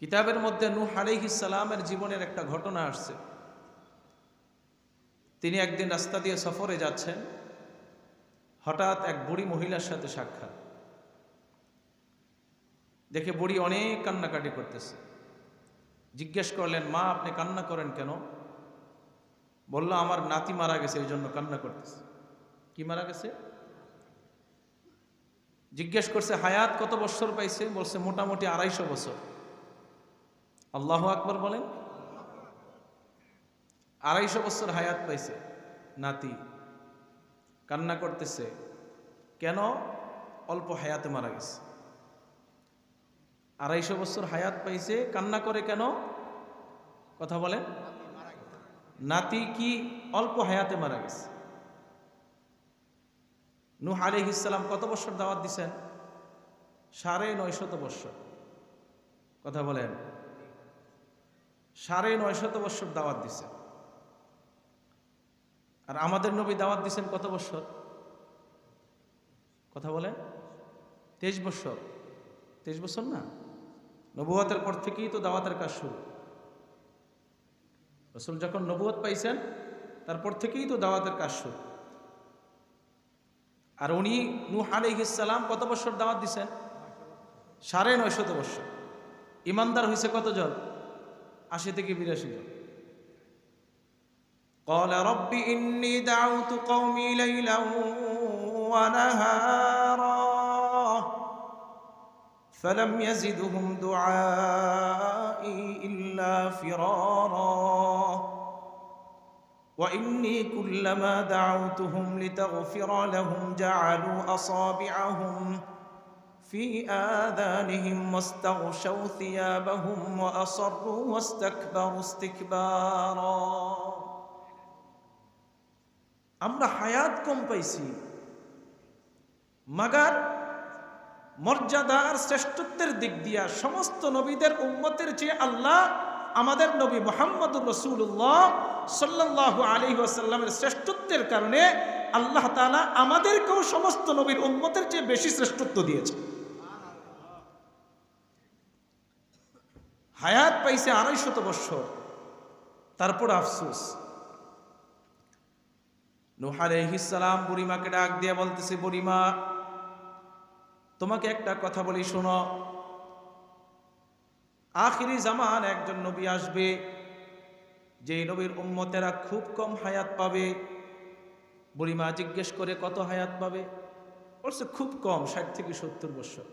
কিতাবের মধ্যে নূহ আলাইহিস সালামের জীবনের একটা ঘটনা আসছে। তিনি একদিন রাস্তা দিয়ে সফরে যাচ্ছেন, হঠাৎ এক বুড়ি মহিলার সাথে সাক্ষাৎ। দেখে বুড়ি অনেক কান্নাকাটি করতেছে। জিজ্ঞেস করলেন, মা আপনি কান্না করেন কেন? বলল, আমার নাতি মারা গেছে, এই জন্য কান্না করতেছে। কি মারা গেছে? জিজ্ঞেস করছে হায়াত কত বছর পাইছে? বলছে মোটামুটি 250 বছর। আল্লাহু আকবার বলেন। 250 বছর হায়াত পাইছে নাতি, কান্না করতেছে কেন? অল্প হায়াতে মারা গেছে। 250 বছর হায়াত পাইছে, কান্না করে কেন? কথা বলেন। নাতি কি অল্প হায়াতে মারা গেছে। নূহ আলাইহিস সালাম কত বছর দাওয়াত দিছেন? 950 বছর। কথা বলেন। 950 বছর দাওয়াত দিছেন। আর আমাদের নবী দাওয়াত দিছেন কত বছর? কথা বলেন। 23 বছর। 23 বছর না, নবুয়তের পর থেকেই তো দাওয়াতের কাজ শুরু। রাসূল যখন নবুয়ত পাইছেন তারপর থেকেই তো দাওয়াতের কাজ শুরু। আর উনি নূহ আলাইহিস সালাম কত বছর দাওয়াত দিছেন? 950 বছর। ইমানদার হয়েছে কতজন? 80 থেকে 82 জন। قال رب إني دعوت قومي ليلا ونهارا فلم يزدهم دعائي إلا فرارا وإني كلما دعوتهم لتغفر لهم جعلوا أصابعهم في آذانهم واستغشوا ثيابهم وأصروا واستكبروا استكبارا। আমরা হায়াত কম পাইছি, মাগার মর্যাদার শ্রেষ্ঠত্বের দিক দিয়া সমস্ত নবীদের উম্মতের চেয়ে আল্লাহ আমাদের নবী মুহাম্মদুর রাসূলুল্লাহ সাল্লাল্লাহু আলাইহি ওয়াসাল্লামের শ্রেষ্ঠত্বের কারণে আল্লাহ তাআলা আমাদেরকেও সমস্ত নবীর উম্মতের চেয়ে বেশি শ্রেষ্ঠত্ব দিয়েছে। হায়াত পাইছে 250 বছর, তারপর আফসোস। নূহ আলাইহিস সালাম বুড়িমাকে ডাক দিয়ে বলতেছে, বুড়িমা তোমাকে একটা কথা বলি শোনো। আখিরি জামান একজন নবী আসবে, যে নবীর উম্মতেরা খুব কম হায়াত পাবে। বুড়িমা জিজ্ঞেস করে কত হায়াত পাবে? বলছে খুব কম, 60 থেকে 70 বছর।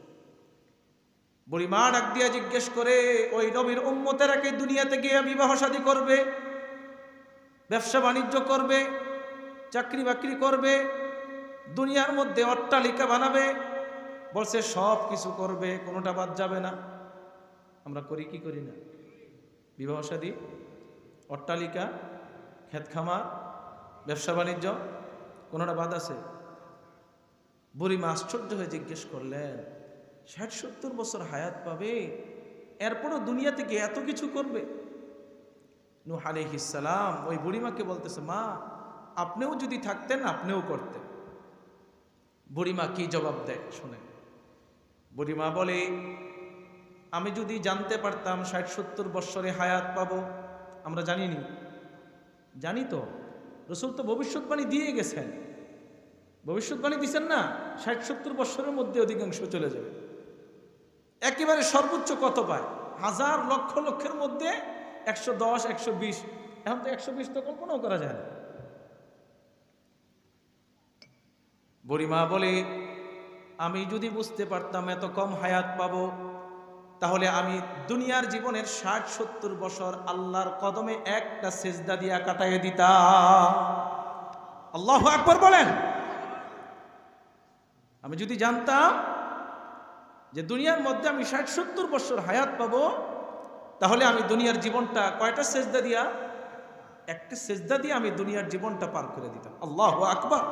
বুড়িমা ডাক দিয়ে জিজ্ঞেস করে, ওই নবীর উম্মতেরা কি দুনিয়াতে গিয়ে বিবাহ শাদী করবে, ব্যবসা বাণিজ্য করবে, চাকরি বাকরি করবে, দুনিয়ার মধ্যে অট্টালিকা বানাবে? বলছে সব কিছু করবে, কোনোটা বাদ যাবে না। আমরা করি কি করি না? বিবাহ শাদী, অট্টালিকা, ক্ষেত খামার, ব্যবসা বাণিজ্য, কোনোটা বাদ আছে? বুড়িমা আশ্চর্য হয়ে জিজ্ঞেস করলেন, 60-70 বছর হায়াত পাবে, এরপরও দুনিয়া থেকে এত কিছু করবে? নূহ আলাইহিস সালাম ওই বুড়িমাকে বলতেছে, মা আপনিও যদি থাকতেন আপনিও করতেন। বুড়িমা কি জবাব দেয় শুনেন। বুড়িমা বলে, আমি যদি জানতে পারতাম 60-70 বছরে হায়াত পাবো। আমরা জানিনি? জানি তো, রাসূল তো ভবিষ্যৎবাণী দিয়ে গেছেন। ভবিষ্যৎবাণী দিচ্ছেন না, 60-70 বছরের মধ্যে অধিকাংশ চলে যাবে। একেবারে সর্বোচ্চ কত পায়? 1000 লক্ষ লক্ষের মধ্যে 110, 120। এখন তো 120 তো কল্পনাও করা যায় না। বুড়িমা বলে, আমি যদি বুঝতে পারতাম এত কম হায়াত পাবো, তাহলে আমি দুনিয়ার জীবনের 60-70 বছর আল্লাহর কদমে একটা সেজদা দিয়া কাটাইয়ে দিতাম। আল্লাহু আকবার বলেন। আমি যদি জানতাম যে দুনিয়ার মধ্যে আমি 60-70 বছর হায়াত পাবো, তাহলে আমি দুনিয়ার জীবনটা কয়টা সেজদা দিয়া? একটা সেজদা দিয়ে আমি দুনিয়ার জীবনটা পার করে দিতাম। আল্লাহু আকবার।